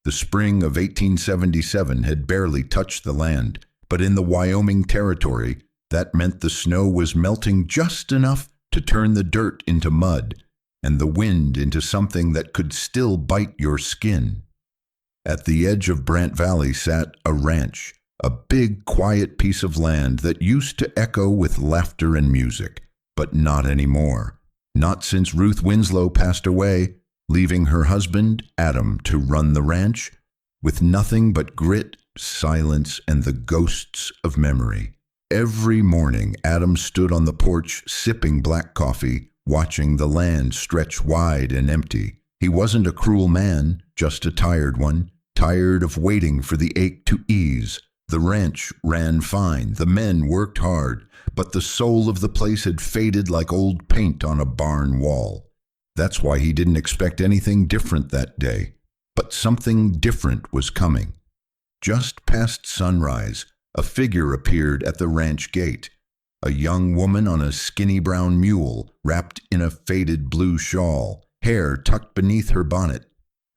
The spring of 1877 had barely touched the land, but in the Wyoming Territory, that meant the snow was melting just enough to turn the dirt into mud and the wind into something that could still bite your skin. At the edge of Brant Valley sat a ranch, a big, quiet piece of land that used to echo with laughter and music, but not anymore. Not since Ruth Winslow passed away, leaving her husband, Adam, to run the ranch, with nothing but grit, silence, and the ghosts of memory. Every morning, Adam stood on the porch sipping black coffee, watching the land stretch wide and empty. He wasn't a cruel man, just a tired one, tired of waiting for the ache to ease. The ranch ran fine, the men worked hard, but the soul of the place had faded like old paint on a barn wall. That's why he didn't expect anything different that day. But something different was coming. Just past sunrise, a figure appeared at the ranch gate. A young woman on a skinny brown mule, wrapped in a faded blue shawl, hair tucked beneath her bonnet.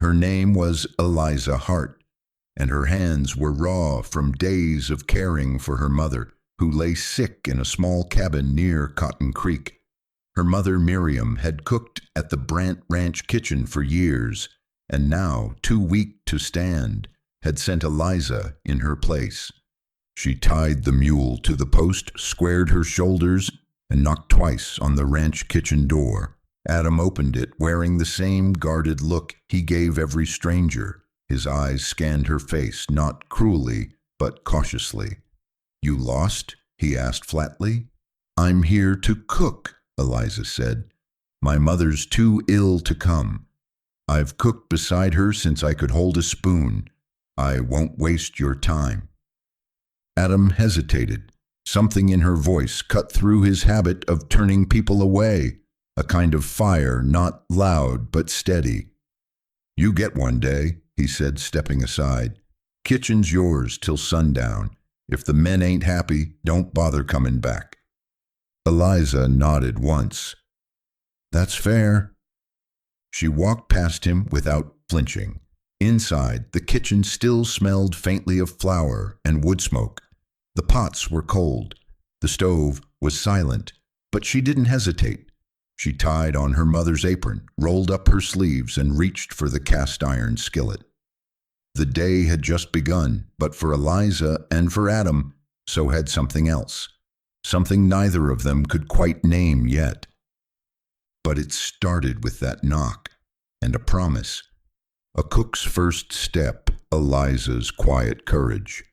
Her name was Eliza Hart, and her hands were raw from days of caring for her mother, who lay sick in a small cabin near Cotton Creek. Her mother, Miriam, had cooked at the Brant Ranch kitchen for years, and now, too weak to stand, had sent Eliza in her place. She tied the mule to the post, squared her shoulders, and knocked twice on the ranch kitchen door. Adam opened it, wearing the same guarded look he gave every stranger. His eyes scanned her face, not cruelly, but cautiously. "You lost?" he asked flatly. "I'm here to cook," Eliza said. "My mother's too ill to come. I've cooked beside her since I could hold a spoon. I won't waste your time." Adam hesitated. Something in her voice cut through his habit of turning people away, a kind of fire, not loud but steady. "You get one day," he said, stepping aside. "Kitchen's yours till sundown. If the men ain't happy, don't bother coming back." Eliza nodded once. "That's fair." She walked past him without flinching. Inside, the kitchen still smelled faintly of flour and wood smoke. The pots were cold. The stove was silent, but she didn't hesitate. She tied on her mother's apron, rolled up her sleeves, and reached for the cast-iron skillet. The day had just begun, but for Eliza and for Adam, so had something else. Something neither of them could quite name yet. But it started with that knock, and a promise. A cook's first step, Eliza's quiet courage.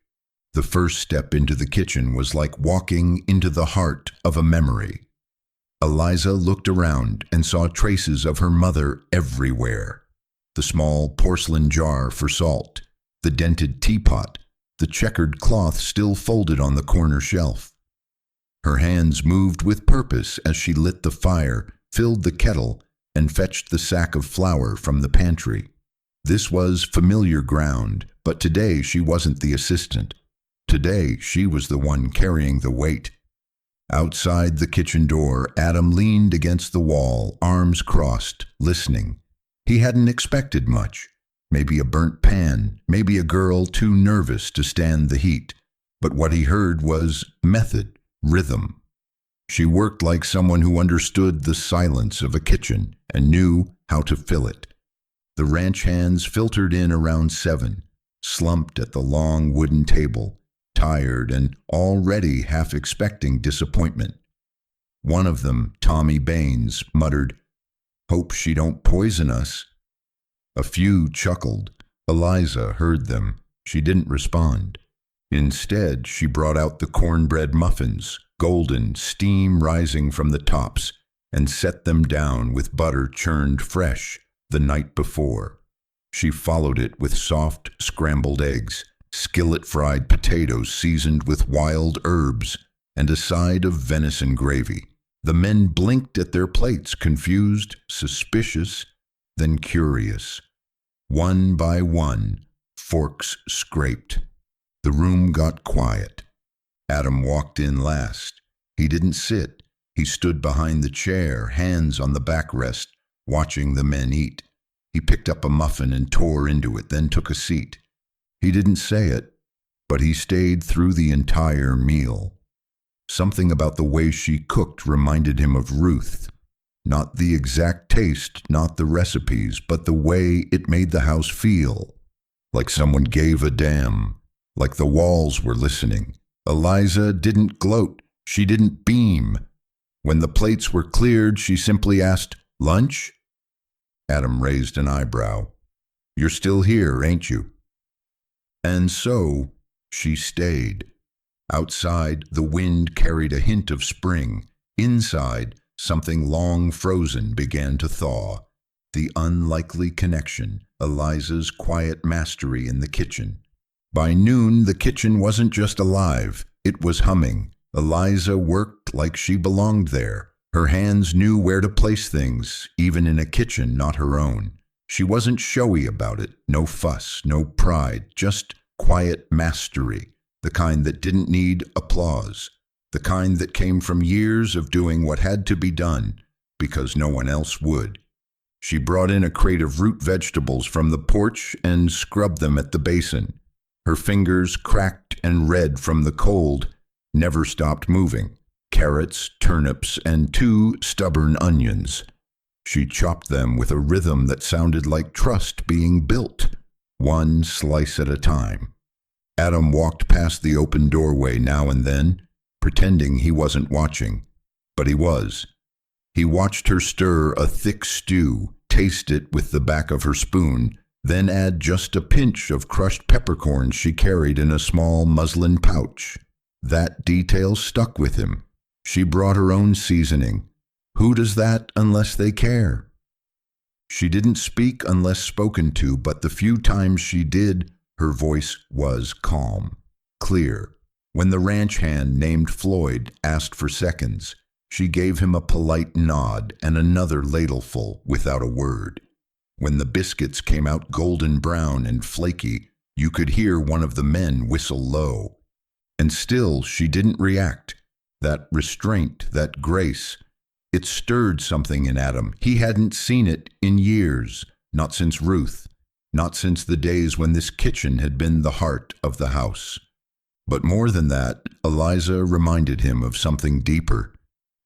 The first step into the kitchen was like walking into the heart of a memory. Eliza looked around and saw traces of her mother everywhere. The small porcelain jar for salt, the dented teapot, the checkered cloth still folded on the corner shelf. Her hands moved with purpose as she lit the fire, filled the kettle, and fetched the sack of flour from the pantry. This was familiar ground, but today she wasn't the assistant. Today she was the one carrying the weight. Outside the kitchen door, Adam leaned against the wall, arms crossed, listening. He hadn't expected much. Maybe a burnt pan, maybe a girl too nervous to stand the heat. But what he heard was method, rhythm. She worked like someone who understood the silence of a kitchen and knew how to fill it. The ranch hands filtered in around 7, slumped at the long wooden table, tired and already half expecting disappointment. One of them, Tommy Baines, muttered, "Hope she don't poison us." A few chuckled. Eliza heard them. She didn't respond. Instead, she brought out the cornbread muffins, golden, steam rising from the tops, and set them down with butter churned fresh the night before. She followed it with soft, scrambled eggs, skillet-fried potatoes seasoned with wild herbs, and a side of venison gravy. The men blinked at their plates, confused, suspicious, then curious. One by one, forks scraped. The room got quiet. Adam walked in last. He didn't sit. He stood behind the chair, hands on the backrest, watching the men eat. He picked up a muffin and tore into it, then took a seat. He didn't say it, but he stayed through the entire meal. Something about the way she cooked reminded him of Ruth. Not the exact taste, not the recipes, but the way it made the house feel. Like someone gave a damn. Like the walls were listening. Eliza didn't gloat. She didn't beam. When the plates were cleared, she simply asked, "Lunch?" Adam raised an eyebrow. "You're still here, ain't you?" And so she stayed. Outside, the wind carried a hint of spring. Inside, something long frozen began to thaw. The unlikely connection, Eliza's quiet mastery in the kitchen. By noon, the kitchen wasn't just alive, it was humming. Eliza worked like she belonged there. Her hands knew where to place things, even in a kitchen not her own. She wasn't showy about it, no fuss, no pride, just quiet mastery, the kind that didn't need applause, the kind that came from years of doing what had to be done because no one else would. She brought in a crate of root vegetables from the porch and scrubbed them at the basin. Her fingers, cracked and red from the cold, never stopped moving. Carrots, turnips, and 2 stubborn onions. She chopped them with a rhythm that sounded like trust being built, one slice at a time. Adam walked past the open doorway now and then, pretending he wasn't watching, but he was. He watched her stir a thick stew, taste it with the back of her spoon, then add just a pinch of crushed peppercorns she carried in a small muslin pouch. That detail stuck with him. She brought her own seasoning. Who does that unless they care? She didn't speak unless spoken to, but the few times she did, her voice was calm, clear. When the ranch hand named Floyd asked for seconds, she gave him a polite nod and another ladleful without a word. When the biscuits came out golden brown and flaky, you could hear one of the men whistle low. And still she didn't react. That restraint, that grace, it stirred something in Adam. He hadn't seen it in years, not since Ruth, not since the days when this kitchen had been the heart of the house. But more than that, Eliza reminded him of something deeper.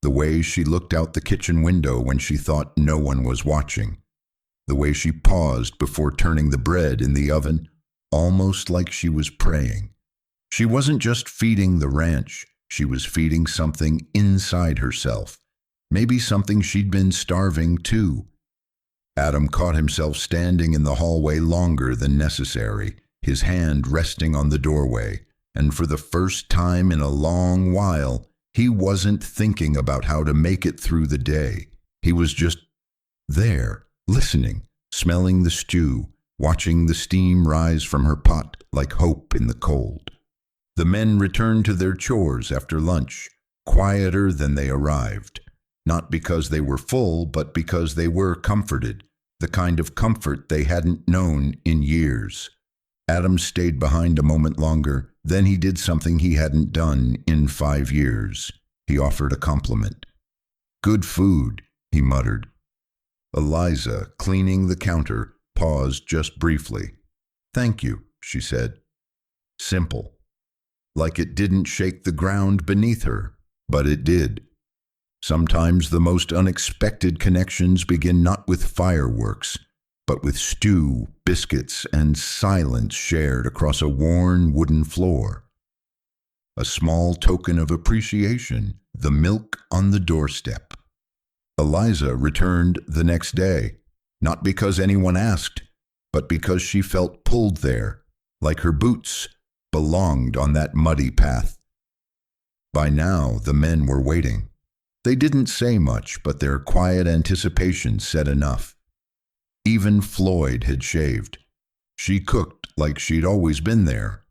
The way she looked out the kitchen window when she thought no one was watching. The way she paused before turning the bread in the oven, almost like she was praying. She wasn't just feeding the ranch. She was feeding something inside herself, maybe something she'd been starving too. Adam caught himself standing in the hallway longer than necessary, his hand resting on the doorway, and for the first time in a long while, he wasn't thinking about how to make it through the day. He was just there, listening, smelling the stew, watching the steam rise from her pot like hope in the cold. The men returned to their chores after lunch, quieter than they arrived, not because they were full, but because they were comforted, the kind of comfort they hadn't known in years. Adam stayed behind a moment longer, then he did something he hadn't done in 5 years. He offered a compliment. "Good food," he muttered. Eliza, cleaning the counter, paused just briefly. "Thank you," she said. Simple. Like it didn't shake the ground beneath her, but it did. Sometimes the most unexpected connections begin not with fireworks, but with stew, biscuits, and silence shared across a worn wooden floor. A small token of appreciation, the milk on the doorstep. Eliza returned the next day, not because anyone asked, but because she felt pulled there, like her boots belonged on that muddy path. By now, the men were waiting. They didn't say much, but their quiet anticipation said enough. Even Floyd had shaved. She cooked like she'd always been there.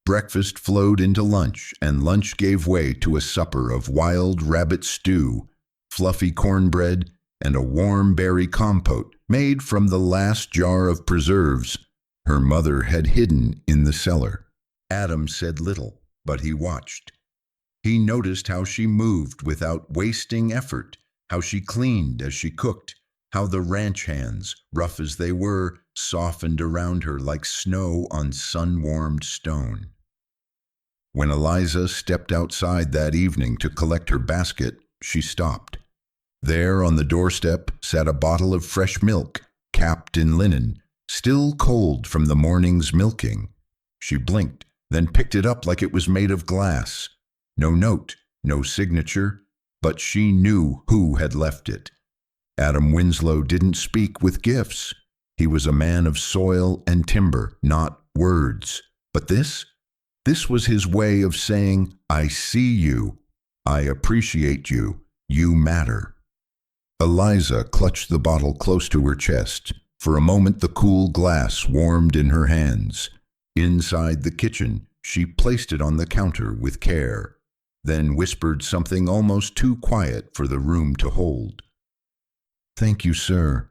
Breakfast flowed into lunch, and lunch gave way to a supper of wild rabbit stew, fluffy cornbread, and a warm berry compote made from the last jar of preserves her mother had hidden in the cellar. Adam said little, but he watched. He noticed how she moved without wasting effort, how she cleaned as she cooked, How the ranch hands, rough as they were, softened around her like snow on sun-warmed stone. When Eliza stepped outside that evening to collect her basket, she stopped. There on the doorstep sat a bottle of fresh milk, capped in linen, still cold from the morning's milking. She blinked, then picked it up like it was made of glass. No note, no signature, but she knew who had left it. Adam Winslow didn't speak with gifts. He was a man of soil and timber, not words. But this was his way of saying, I see you, I appreciate you, you matter. Eliza clutched the bottle close to her chest. For a moment the cool glass warmed in her hands. Inside the kitchen, she placed it on the counter with care, then whispered something almost too quiet for the room to hold. Thank you, sir.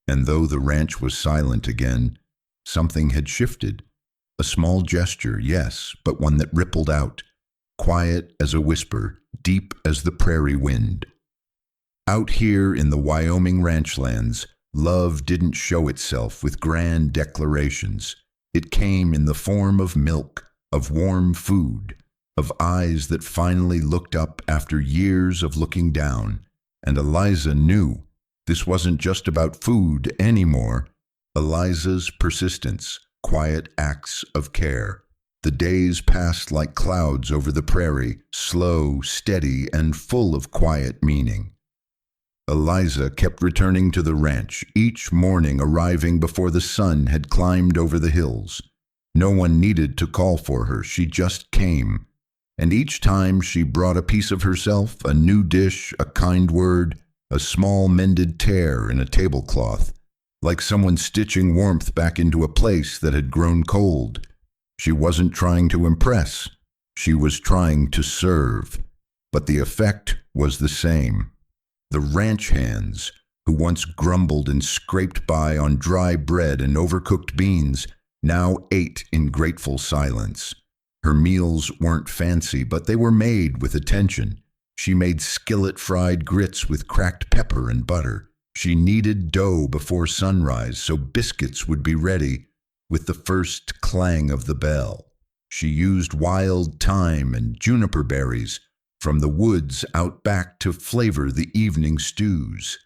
And though the ranch was silent again, something had shifted. A small gesture, yes, but one that rippled out, quiet as a whisper, deep as the prairie wind. Out here in the Wyoming ranchlands, love didn't show itself with grand declarations. It came in the form of milk, of warm food, of eyes that finally looked up after years of looking down. And Eliza knew this wasn't just about food anymore. Eliza's persistence, quiet acts of care. The days passed like clouds over the prairie, slow, steady, and full of quiet meaning. Eliza kept returning to the ranch, each morning arriving before the sun had climbed over the hills. No one needed to call for her, she just came. And each time she brought a piece of herself, a new dish, a kind word, a small mended tear in a tablecloth, like someone stitching warmth back into a place that had grown cold. She wasn't trying to impress, she was trying to serve, but the effect was the same. The ranch hands, who once grumbled and scraped by on dry bread and overcooked beans, now ate in grateful silence. Her meals weren't fancy, but they were made with attention. She made skillet-fried grits with cracked pepper and butter. She kneaded dough before sunrise so biscuits would be ready with the first clang of the bell. She used wild thyme and juniper berries from the woods out back to flavor the evening stews.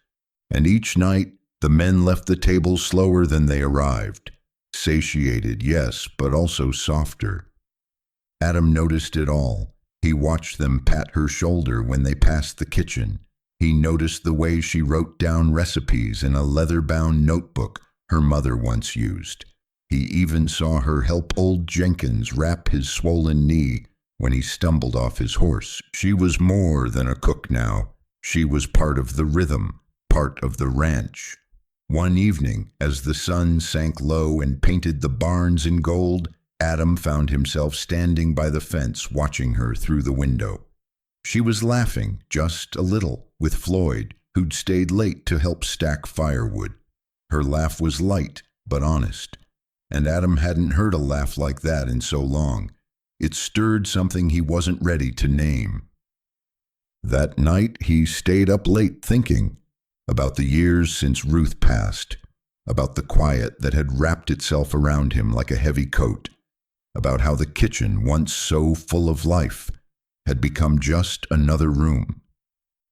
And each night, the men left the table slower than they arrived. Satiated, yes, but also softer. Adam noticed it all. He watched them pat her shoulder when they passed the kitchen. He noticed the way she wrote down recipes in a leather-bound notebook her mother once used. He even saw her help old Jenkins wrap his swollen knee when he stumbled off his horse. She was more than a cook now. She was part of the rhythm, part of the ranch. One evening, as the sun sank low and painted the barns in gold, Adam found himself standing by the fence watching her through the window. She was laughing, just a little, with Floyd, who'd stayed late to help stack firewood. Her laugh was light, but honest. And Adam hadn't heard a laugh like that in so long. It stirred something he wasn't ready to name. That night he stayed up late thinking about the years since Ruth passed, about the quiet that had wrapped itself around him like a heavy coat, about how the kitchen, once so full of life, had become just another room.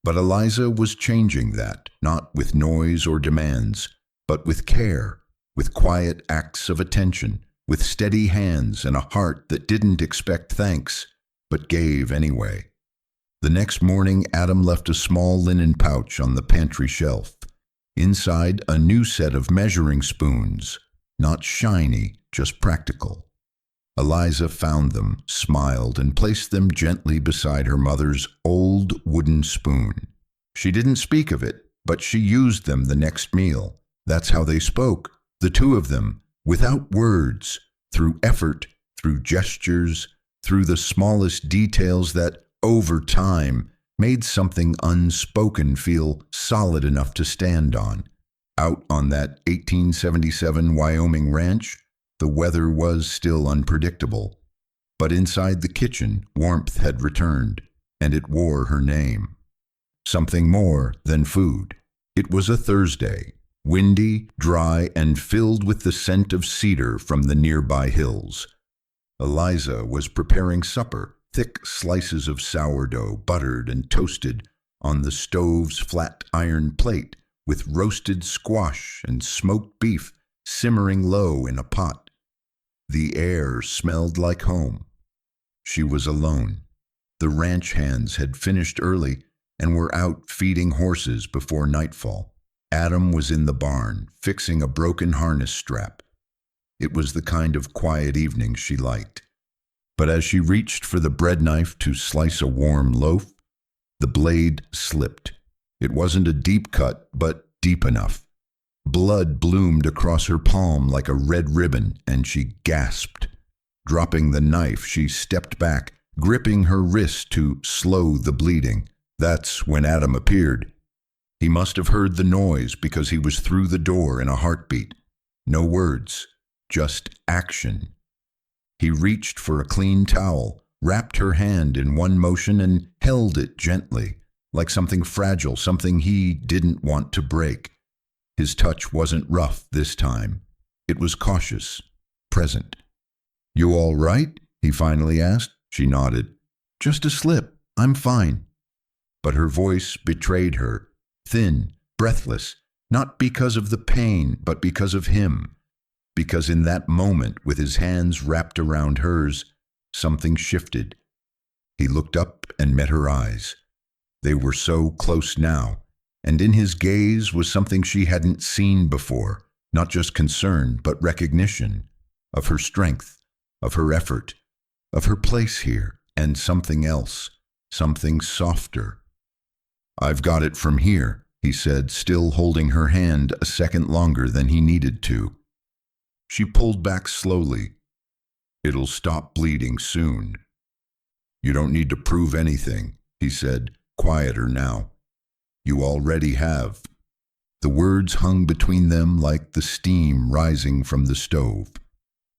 But Eliza was changing that, not with noise or demands, but with care, with quiet acts of attention, with steady hands and a heart that didn't expect thanks, but gave anyway. The next morning, Adam left a small linen pouch on the pantry shelf. Inside, a new set of measuring spoons, not shiny, just practical. Eliza found them, smiled, and placed them gently beside her mother's old wooden spoon. She didn't speak of it, but she used them the next meal. That's how they spoke, the two of them, without words, through effort, through gestures, through the smallest details that, over time, made something unspoken feel solid enough to stand on. Out on that 1877 Wyoming ranch, the weather was still unpredictable. But inside the kitchen, warmth had returned, and it wore her name. Something more than food. It was a Thursday, windy, dry, and filled with the scent of cedar from the nearby hills. Eliza was preparing supper, thick slices of sourdough, buttered and toasted, on the stove's flat iron plate, with roasted squash and smoked beef simmering low in a pot. The air smelled like home. She was alone. The ranch hands had finished early and were out feeding horses before nightfall. Adam was in the barn, fixing a broken harness strap. It was the kind of quiet evening she liked. But as she reached for the bread knife to slice a warm loaf, the blade slipped. It wasn't a deep cut, but deep enough. Blood bloomed across her palm like a red ribbon, and she gasped. Dropping the knife, she stepped back, gripping her wrist to slow the bleeding. That's when Adam appeared. He must have heard the noise because he was through the door in a heartbeat. No words, just action. He reached for a clean towel, wrapped her hand in one motion, and held it gently, like something fragile, something he didn't want to break. His touch wasn't rough this time. It was cautious, present. "You all right?" he finally asked. She nodded. "Just a slip. I'm fine." But her voice betrayed her, thin, breathless, not because of the pain, but because of him. Because in that moment, with his hands wrapped around hers, something shifted. He looked up and met her eyes. They were so close now, and in his gaze was something she hadn't seen before, not just concern, but recognition of her strength, of her effort, of her place here, and something else, something softer. "I've got it from here," he said, still holding her hand a second longer than he needed to. She pulled back slowly. "It'll stop bleeding soon." "You don't need to prove anything," he said, quieter now. "You already have." The words hung between them like the steam rising from the stove.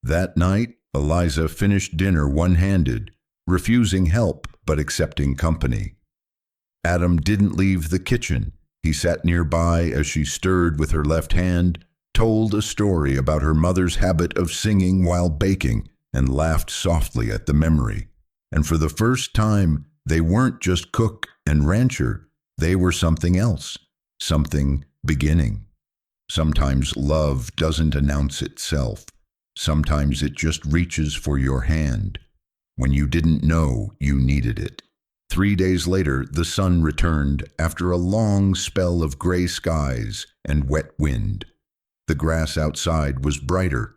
That night, Eliza finished dinner one-handed, refusing help but accepting company. Adam didn't leave the kitchen. He sat nearby as she stirred with her left hand, told a story about her mother's habit of singing while baking, and laughed softly at the memory. And for the first time, they weren't just cook and rancher. They were something else, something beginning. Sometimes love doesn't announce itself. Sometimes it just reaches for your hand when you didn't know you needed it. 3 days later, the sun returned after a long spell of gray skies and wet wind. The grass outside was brighter,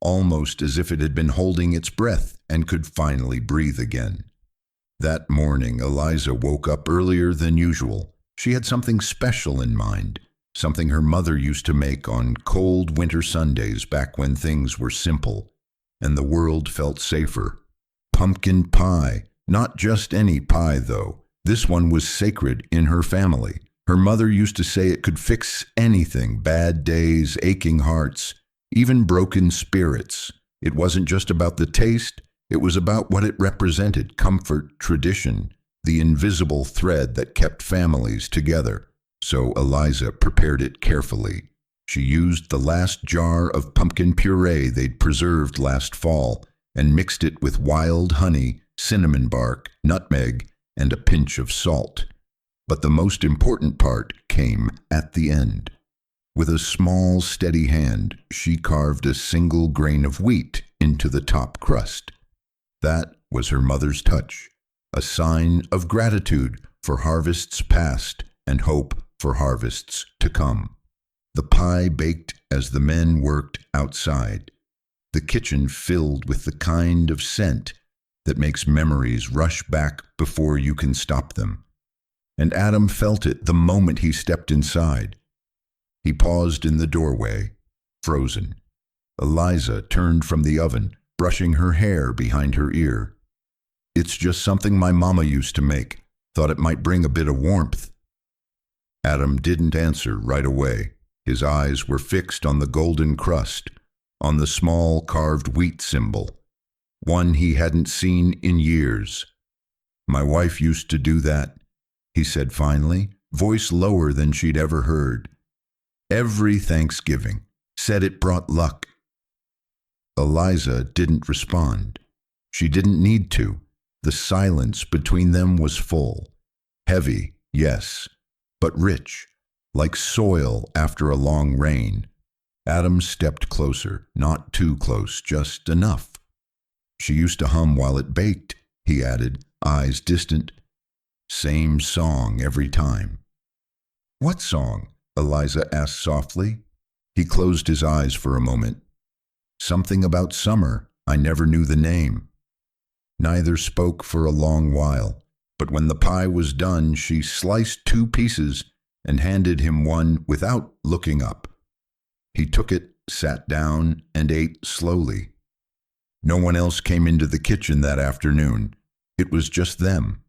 almost as if it had been holding its breath and could finally breathe again. That morning, Eliza woke up earlier than usual. She had something special in mind, something her mother used to make on cold winter Sundays back when things were simple and the world felt safer. Pumpkin pie. Not just any pie, though. This one was sacred in her family. Her mother used to say it could fix anything: bad days, aching hearts, even broken spirits. It wasn't just about the taste, it was about what it represented: comfort, tradition, the invisible thread that kept families together. So Eliza prepared it carefully. She used the last jar of pumpkin puree they'd preserved last fall and mixed it with wild honey, cinnamon bark, nutmeg, and a pinch of salt. But the most important part came at the end. With a small, steady hand, she carved a single grain of wheat into the top crust. That was her mother's touch, a sign of gratitude for harvests past and hope for harvests to come. The pie baked as the men worked outside, the kitchen filled with the kind of scent that makes memories rush back before you can stop them. And Adam felt it the moment he stepped inside. He paused in the doorway, frozen. Eliza turned from the oven, brushing her hair behind her ear. "It's just something my mama used to make. Thought it might bring a bit of warmth." Adam didn't answer right away. His eyes were fixed on the golden crust, on the small carved wheat symbol, one he hadn't seen in years. "My wife used to do that," he said finally, voice lower than she'd ever heard. Every Thanksgiving. Said it brought luck. Eliza didn't respond. She didn't need to. The silence between them was full. Heavy, yes, but rich, like soil after a long rain. Adam stepped closer, not too close, just enough. She used to hum while it baked, he added, eyes distant. Same song every time. What song? Eliza asked softly. He closed his eyes for a moment. Something about summer. I never knew the name. Neither spoke for a long while, but when the pie was done, she sliced 2 pieces and handed him one without looking up. He took it, sat down, and ate slowly. No one else came into the kitchen that afternoon. It was just them.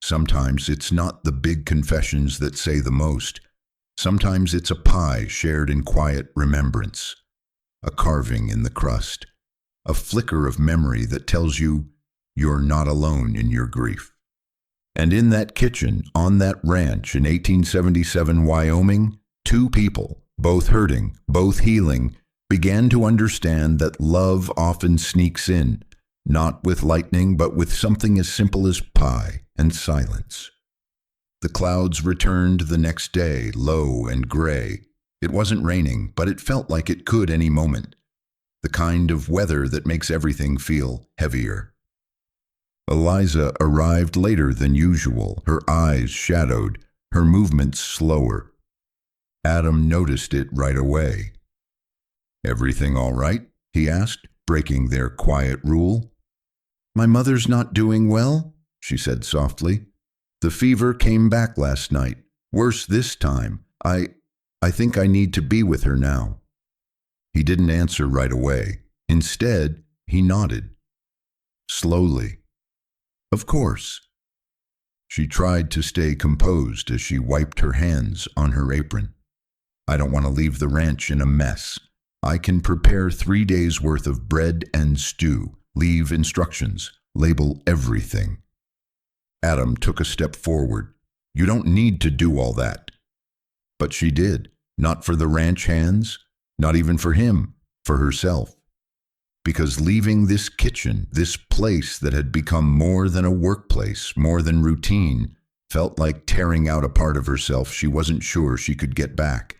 Sometimes it's not the big confessions that say the most. Sometimes it's a pie shared in quiet remembrance, a carving in the crust, a flicker of memory that tells you you're not alone in your grief. And in that kitchen, on that ranch in 1877 Wyoming, 2 people, both hurting, both healing, began to understand that love often sneaks in, not with lightning, but with something as simple as pie and silence. The clouds returned the next day, low and gray. It wasn't raining, but it felt like it could any moment. The kind of weather that makes everything feel heavier. Eliza arrived later than usual, her eyes shadowed, her movements slower. Adam noticed it right away. "Everything all right?" he asked, breaking their quiet rule. "My mother's not doing well," she said softly. "The fever came back last night. Worse this time. I think I need to be with her now." He didn't answer right away. Instead, he nodded. Slowly. "Of course." She tried to stay composed as she wiped her hands on her apron. "I don't want to leave the ranch in a mess. I can prepare 3 days' worth of bread and stew, leave instructions, label everything." Adam took a step forward. "You don't need to do all that." But she did, not for the ranch hands, not even for him, for herself. Because leaving this kitchen, this place that had become more than a workplace, more than routine, felt like tearing out a part of herself she wasn't sure she could get back.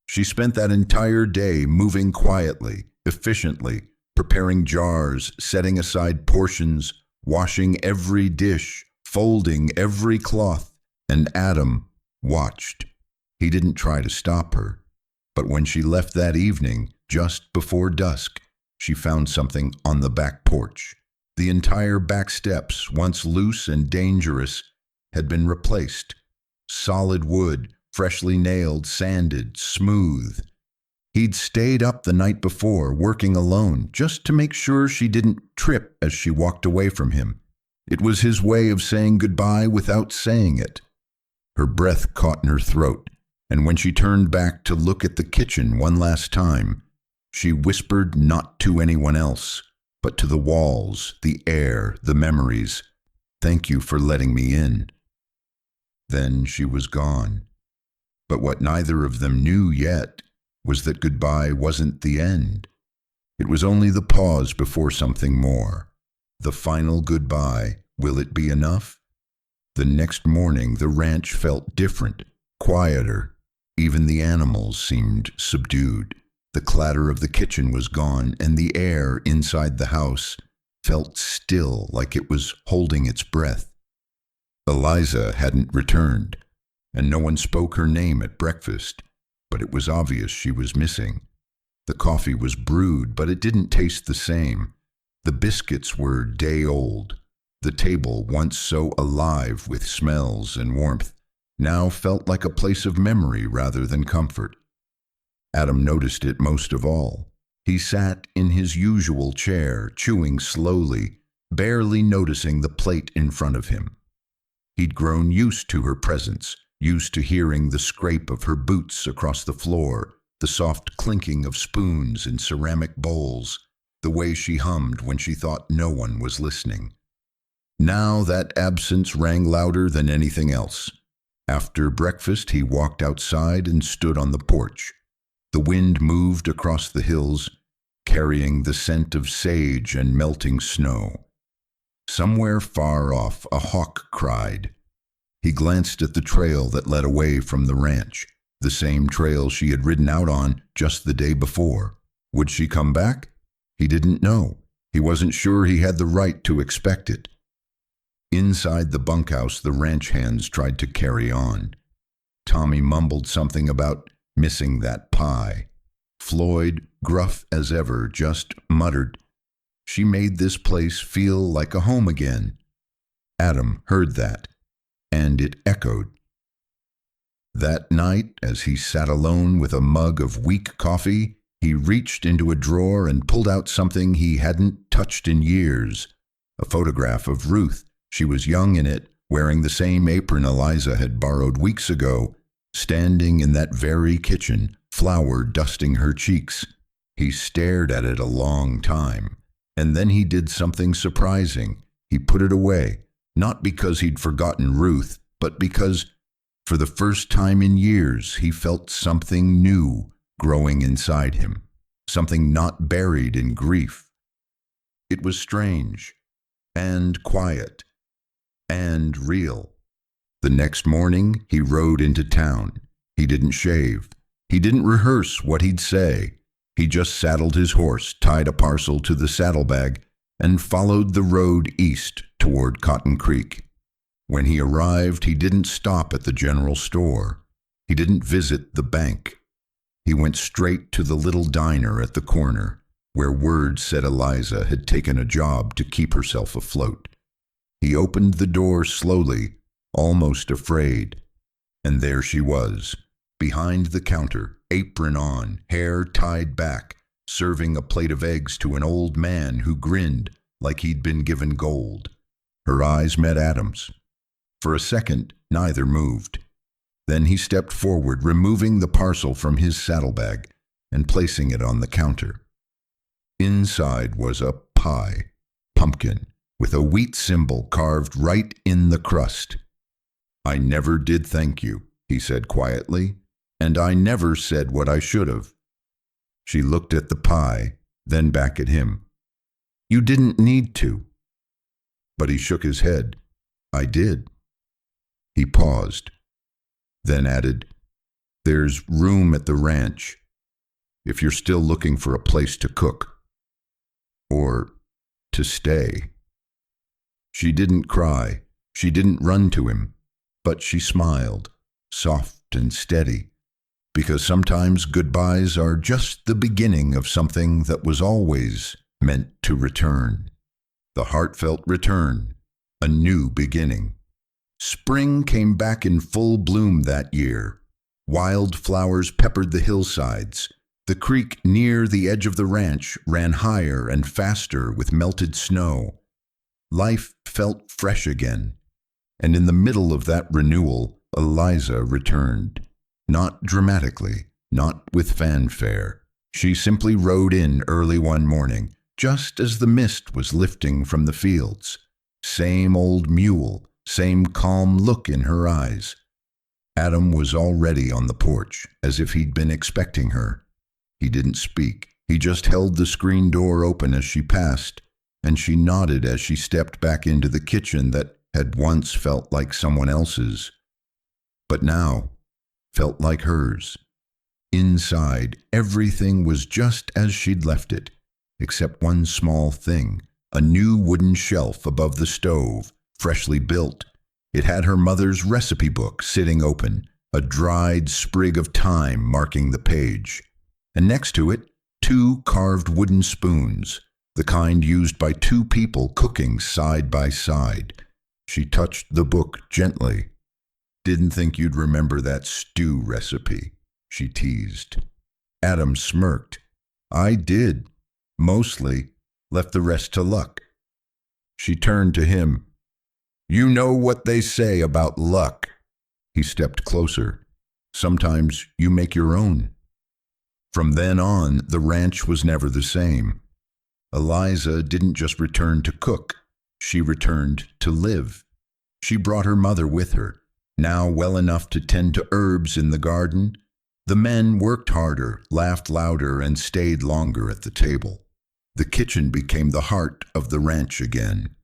She spent that entire day moving quietly, efficiently, preparing jars, setting aside portions, washing every dish, folding every cloth, and Adam watched. He didn't try to stop her. But when she left that evening, just before dusk, she found something on the back porch. The entire back steps, once loose and dangerous, had been replaced. Solid wood, freshly nailed, sanded, smooth. He'd stayed up the night before, working alone, just to make sure she didn't trip as she walked away from him. It was his way of saying goodbye without saying it. Her breath caught in her throat, and when she turned back to look at the kitchen one last time, she whispered not to anyone else, but to the walls, the air, the memories, "Thank you for letting me in." Then she was gone. But what neither of them knew yet was that goodbye wasn't the end. It was only the pause before something more. The final goodbye. Will it be enough? The next morning the ranch felt different, quieter. Even the animals seemed subdued. The clatter of the kitchen was gone, and the air inside the house felt still, like it was holding its breath. Eliza hadn't returned, and no one spoke her name at breakfast, but it was obvious she was missing. The coffee was brewed, but it didn't taste the same. The biscuits were day-old. The table, once so alive with smells and warmth, now felt like a place of memory rather than comfort. Adam noticed it most of all. He sat in his usual chair, chewing slowly, barely noticing the plate in front of him. He'd grown used to her presence, used to hearing the scrape of her boots across the floor, the soft clinking of spoons in ceramic bowls, the way she hummed when she thought no one was listening. Now that absence rang louder than anything else. After breakfast, he walked outside and stood on the porch. The wind moved across the hills, carrying the scent of sage and melting snow. Somewhere far off, a hawk cried. He glanced at the trail that led away from the ranch, the same trail she had ridden out on just the day before. Would she come back? He didn't know. He wasn't sure he had the right to expect it. Inside the bunkhouse, the ranch hands tried to carry on. Tommy mumbled something about missing that pie. Floyd, gruff as ever, just muttered, "She made this place feel like a home again." Adam heard that, and it echoed. That night, as he sat alone with a mug of weak coffee, he reached into a drawer and pulled out something he hadn't touched in years, a photograph of Ruth. She was young in it, wearing the same apron Eliza had borrowed weeks ago, standing in that very kitchen, flour dusting her cheeks. He stared at it a long time, and then he did something surprising. He put it away, not because he'd forgotten Ruth, but because, for the first time in years, he felt something new growing inside him, something not buried in grief. It was strange, and quiet, and real. The next morning, he rode into town. He didn't shave. He didn't rehearse what he'd say. He just saddled his horse, tied a parcel to the saddlebag, and followed the road east toward Cotton Creek. When he arrived, he didn't stop at the general store. He didn't visit the bank. He went straight to the little diner at the corner, where word said Eliza had taken a job to keep herself afloat. He opened the door slowly, almost afraid, and there she was, behind the counter, apron on, hair tied back, serving a plate of eggs to an old man who grinned like he'd been given gold. Her eyes met Adam's. For a second, neither moved. Then he stepped forward, removing the parcel from his saddlebag and placing it on the counter. Inside was a pie, pumpkin, with a wheat symbol carved right in the crust. "I never did thank you," he said quietly, "and I never said what I should have." She looked at the pie, then back at him. "You didn't need to." But he shook his head. "I did." He paused, then added, "There's room at the ranch, if you're still looking for a place to cook. Or to stay." She didn't cry. She didn't run to him. But she smiled, soft and steady, because sometimes goodbyes are just the beginning of something that was always meant to return. The heartfelt return, a new beginning. Spring came back in full bloom that year. Wild flowers peppered the hillsides. The creek near the edge of the ranch ran higher and faster with melted snow. Life felt fresh again. And in the middle of that renewal, Eliza returned. Not dramatically, not with fanfare. She simply rode in early one morning, just as the mist was lifting from the fields. Same old mule, same calm look in her eyes. Adam was already on the porch, as if he'd been expecting her. He didn't speak. He just held the screen door open as she passed, and she nodded as she stepped back into the kitchen that had once felt like someone else's, but now felt like hers. Inside, everything was just as she'd left it, except one small thing, a new wooden shelf above the stove, freshly built. It had her mother's recipe book sitting open, a dried sprig of thyme marking the page, and next to it, 2 carved wooden spoons, the kind used by 2 people cooking side by side. She touched the book gently. "Didn't think you'd remember that stew recipe," she teased. Adam smirked. "I did. Mostly. Left the rest to luck." She turned to him. "You know what they say about luck." He stepped closer. "Sometimes you make your own." From then on, the ranch was never the same. Eliza didn't just return to cook. She returned to live. She brought her mother with her, now well enough to tend to herbs in the garden. The men worked harder, laughed louder, and stayed longer at the table. The kitchen became the heart of the ranch again.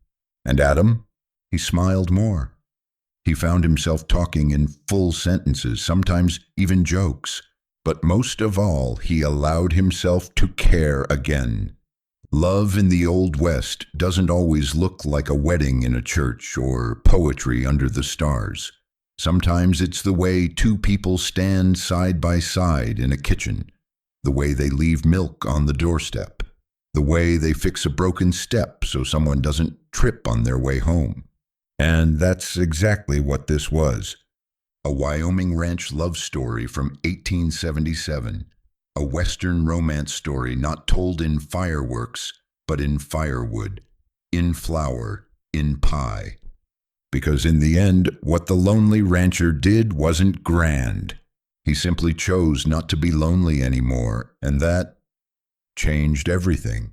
And Adam? He smiled more. He found himself talking in full sentences, sometimes even jokes. But most of all, he allowed himself to care again. Love in the Old West doesn't always look like a wedding in a church or poetry under the stars. Sometimes it's the way two people stand side by side in a kitchen, the way they leave milk on the doorstep, the way they fix a broken step so someone doesn't trip on their way home. And that's exactly what this was. A Wyoming ranch love story from 1877. A Western romance story not told in fireworks, but in firewood, in flour, in pie. Because in the end, what the lonely rancher did wasn't grand. He simply chose not to be lonely anymore, and that changed everything.